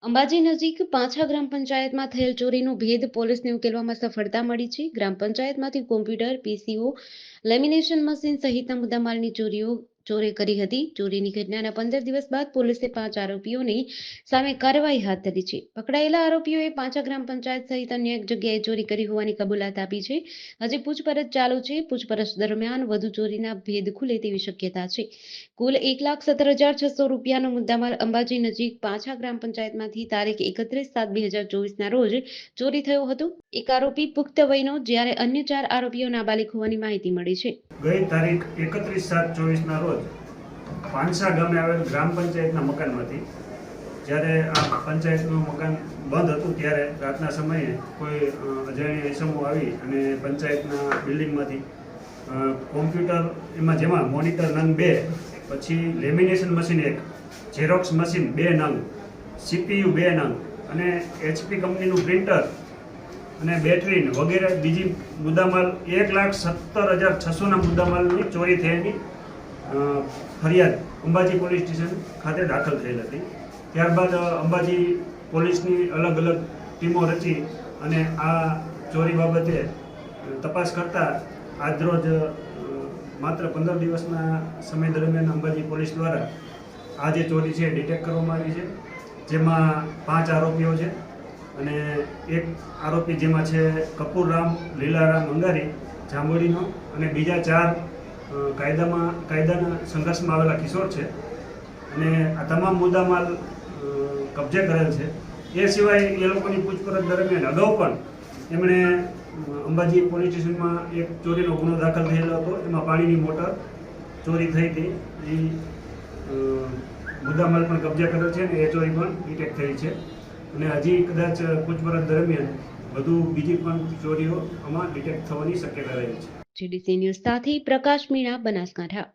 અંબાજી નજીક પાંછા ગ્રામ પંચાયતમાં થયેલ ચોરીનો ભેદ પોલીસને ઉકેલવામાં સફળતા મળી છે. ગ્રામ પંચાયતમાંથી કોમ્પ્યુટર, પીસીઓ, લેમિનેશન મશીન સહિતના મુદ્દામાલની ચોરી કરી હતી. ચોરીની ઘટનાના 15 દિવસ બાદ પોલીસે 5 આરોપીઓની સામે કાર્યવાહી હાથ ધરી છે. પકડાયેલા આરોપીઓએ પાંછા ગ્રામ પંચાયત સહિત અન્ય એક જગ્યાએ ચોરી કરી હોવાની કબૂલાત આપી છે. હજી પૂછપરછ ચાલુ છે. પૂછપરછ દરમિયાન વધુ ચોરીના ભેદ ખુલે તેવી શક્યતા છે. કુલ 1,17,600 રૂપિયાનો મુદ્દામાલ અંબાજી નજીક પાંછા ગ્રામ પંચાયતમાંથી તારીખ 31/7/2024ના રોજ ચોરી થયો હતો. એક આરોપી પુખ્ત વયનો જ્યારે અન્ય 4 આરોપીઓ નાબાલિગ હોવાની માહિતી મળી છે. ગઈ તારીખ 31/7/24ના રોજ પાંછા ગામે આવેલ ગ્રામ પંચાયતના મકાનમાંથી જ્યારે આ પંચાયતનું મકાન બંધ હતું ત્યારે રાતના સમયે કોઈ અજાણ્યા ઇસમો આવી અને પંચાયતના બિલ્ડિંગમાંથી કોમ્પ્યુટર જેમાં મોનિટર નંગ 2, પછી લેમિનેશન મશીન 1, ઝેરોક્સ મશીન 2 નંગ, સીપીયુ 2 નંગ અને HP કંપનીનું પ્રિન્ટર અને બેટરી વગેરે બીજી મુદ્દામાલ 1,17,600ના મુદ્દામાલની ચોરી થયાની ફરિયાદ અંબાજી પોલીસ સ્ટેશન ખાતે દાખલ થયેલ હતી. ત્યારબાદ અંબાજી પોલીસની અલગ અલગ ટીમો રચી અને આ ચોરી બાબતે તપાસ કરતા આજરોજ માત્ર 15 દિવસના સમય દરમિયાન અંબાજી પોલીસ દ્વારા આ જે ચોરી છે ડિટેક્ટ કરવામાં આવી છે, જેમાં 5 આરોપીઓ છે અને એક આરોપી જેમાં છે કપૂરરામ લીલારામ અંગારી જાંબોડીનો અને બીજા 4 કાયદાના સંઘર્ષમાં આવેલા કિશોર છે અને આ તમામ મુદ્દામાલ કબજે કરેલ છે. એ સિવાય એ લોકોની પૂછપરછ દરમિયાન અગાઉ પણ એમણે અંબાજી પોલીસ સ્ટેશનમાં એક ચોરીનો ગુનો દાખલ થયેલો હતો. એમાં પાણીની મોટર ચોરી થઈ હતી. એ મુદ્દામાલ પણ કબજે કરેલ છે અને એ ચોરી પણ ડિટેક્ટ થઈ છે અને હજી કદાચ પૂછપરછ દરમિયાન વધુ બીજી પણ ચોરીઓ આમાં ડિટેક્ટ થવાની શક્યતા રહેલી છે. GDC ન્યૂઝ સાથે પ્રકાશ મીણા, બનાસકાંઠા.